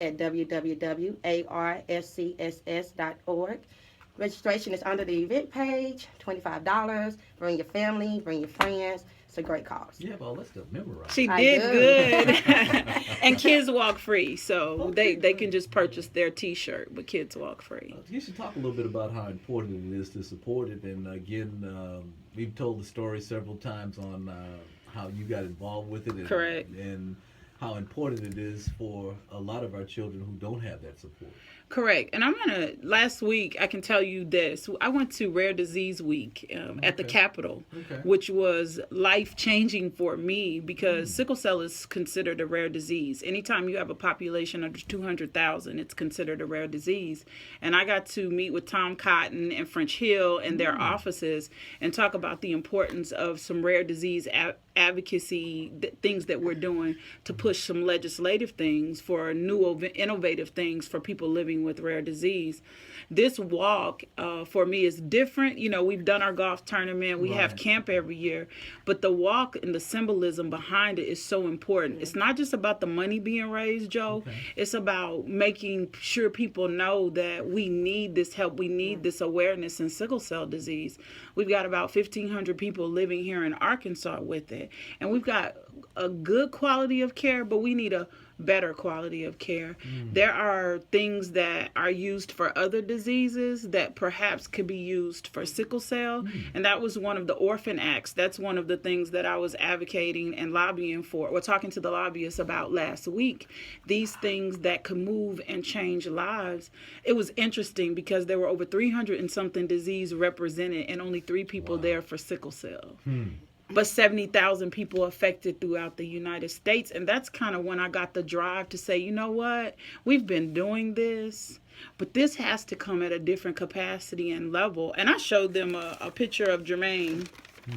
at www.arscss.org. Registration is under the event page, $25. Bring your family, bring your friends. It's a great cause. You have all that stuff memorized. She I did do. good. And kids walk free, so Okay, they can great. just purchase their T-shirt, but kids walk free. You should talk a little bit about how important it is to support it. And again, we've told the story several times on how you got involved with it, Correct. and how important it is for a lot of our children who don't have that support. Correct. And last week, I can tell you this. I went to Rare Disease Week at the Okay. Capitol, Okay. which was life changing for me because sickle cell is considered a rare disease. Anytime you have a population under 200,000, it's considered a rare disease. And I got to meet with Tom Cotton and French Hill and their offices and talk about the importance of some rare disease advocacy things that we're doing to push some legislative things for new innovative things for people living with rare disease. This walk for me is different. You know, we've done our golf tournament, we have Right. camp every year, but the walk and the symbolism behind it is so important. It's not just about the money being raised, Joe. Okay. It's about making sure people know that we need this help, we need this awareness in sickle cell disease. We've got about 1,500 people living here in Arkansas with it, and we've got a good quality of care, but we need a better quality of care. There are things that are used for other diseases that perhaps could be used for sickle cell, and that was one of the orphan acts. That's one of the things that I was advocating and lobbying for. We're talking to the lobbyists about last week. These things that could move and change lives. It was interesting because there were over 300 and something disease represented and only 3 people there for sickle cell. But 70,000 people affected throughout the United States. And that's kind of when I got the drive to say, you know what? We've been doing this, but this has to come at a different capacity and level. And I showed them a picture of Jermaine.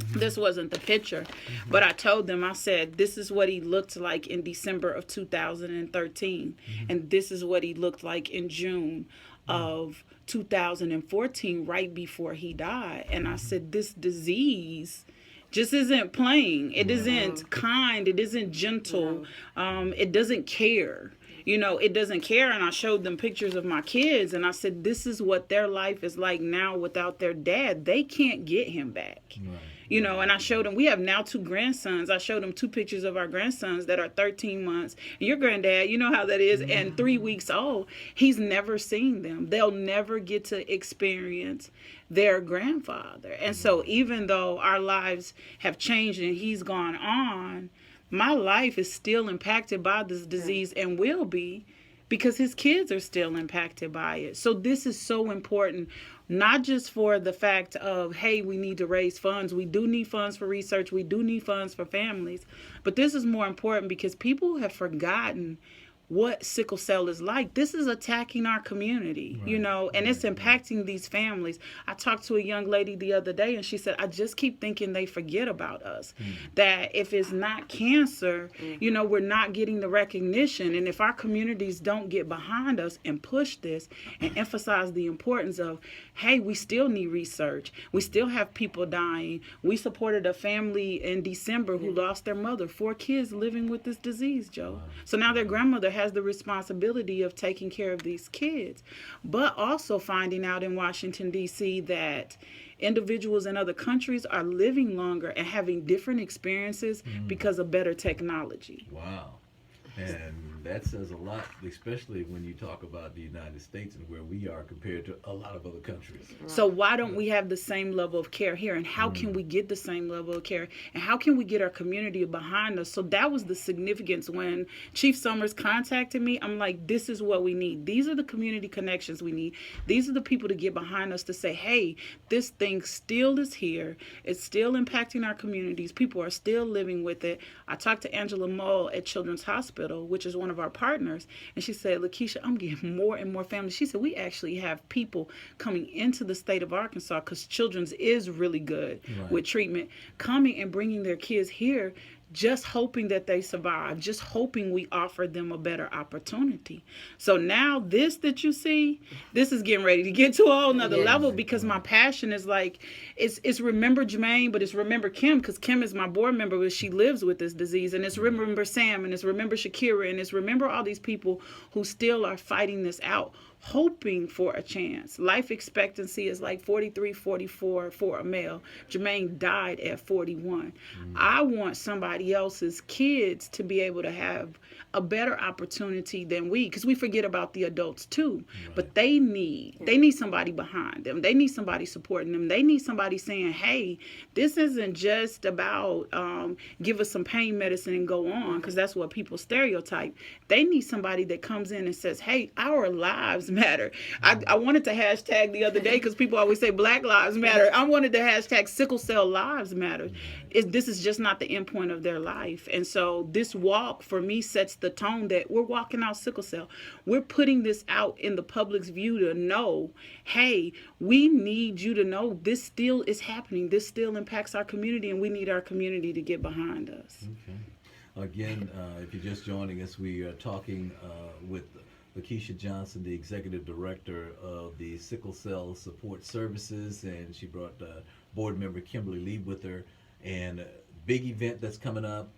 This wasn't the picture, but I told them, I said, this is what he looked like in December of 2013. And this is what he looked like in June of 2014, right before he died. And I said, this disease just isn't playing. It isn't kind. It isn't gentle. It doesn't care. You know, it doesn't care. And I showed them pictures of my kids and I said, this is what their life is like now without their dad. They can't get him back. Right. You know, and I showed them, we have now 2 grandsons. I showed them 2 pictures of our grandsons that are 13 months. And your granddad, you know how that is, and 3 weeks old. He's never seen them. They'll never get to experience their grandfather. And so even though our lives have changed and he's gone on, my life is still impacted by this disease and will be because his kids are still impacted by it. So this is so important, not just for the fact of, hey, we need to raise funds. We do need funds for research. We do need funds for families. But this is more important because people have forgotten what sickle cell is like. This is attacking our community, you know, and it's impacting these families. I talked to a young lady the other day and she said, I just keep thinking they forget about us. That if it's not cancer, you know, we're not getting the recognition. And if our communities don't get behind us and push this and emphasize the importance of, hey, we still need research. We still have people dying. We supported a family in December who lost their mother, 4 kids living with this disease, Joe. So now their grandmother has the responsibility of taking care of these kids, but also finding out in Washington, D.C. that individuals in other countries are living longer and having different experiences because of better technology. Wow. And that says a lot, especially when you talk about the United States and where we are compared to a lot of other countries. So why don't we have the same level of care here? And how can we get the same level of care? And how can we get our community behind us? So that was the significance when Chief Summers contacted me. I'm like, this is what we need. These are the community connections we need. These are the people to get behind us to say, hey, this thing still is here. It's still impacting our communities. People are still living with it. I talked to Angela Mull at Children's Hospital, which is one of our partners, and she said, Lakeisha, I'm getting more and more families. She said, we actually have people coming into the state of Arkansas, because Children's is really good with treatment, coming and bringing their kids here just hoping that they survive, just hoping we offer them a better opportunity. So now this that you see, this is getting ready to get to a whole nother Yes. level, because my passion is like, it's remember Jermaine, but it's remember Kim, because Kim is my board member, but she lives with this disease, and it's remember Sam, and it's remember Shakira, and it's remember all these people who still are fighting this out, hoping for a chance. Life expectancy is like 43, 44 for a male. Jermaine died at 41. I want somebody else's kids to be able to have a better opportunity than we, because we forget about the adults too. But they need somebody behind them. They need somebody supporting them. They need somebody saying, hey, this isn't just about give us some pain medicine and go on, because that's what people stereotype. They need somebody that comes in and says, hey, our lives matter. I wanted to hashtag the other day, because people always say Black Lives Matter. I wanted to hashtag Sickle Cell Lives Matter. This is just not the end point of their life. And so this walk for me sets the tone that we're walking out sickle cell. We're putting this out in the public's view to know, hey, we need you to know this still is happening. This still impacts our community, and we need our community to get behind us. Okay. Again, if you're just joining us, we are talking with Lakeisha Johnson, the Executive Director of the Sickle Cell Support Services, and she brought board member Kimberly Lee with her. And big event that's coming up,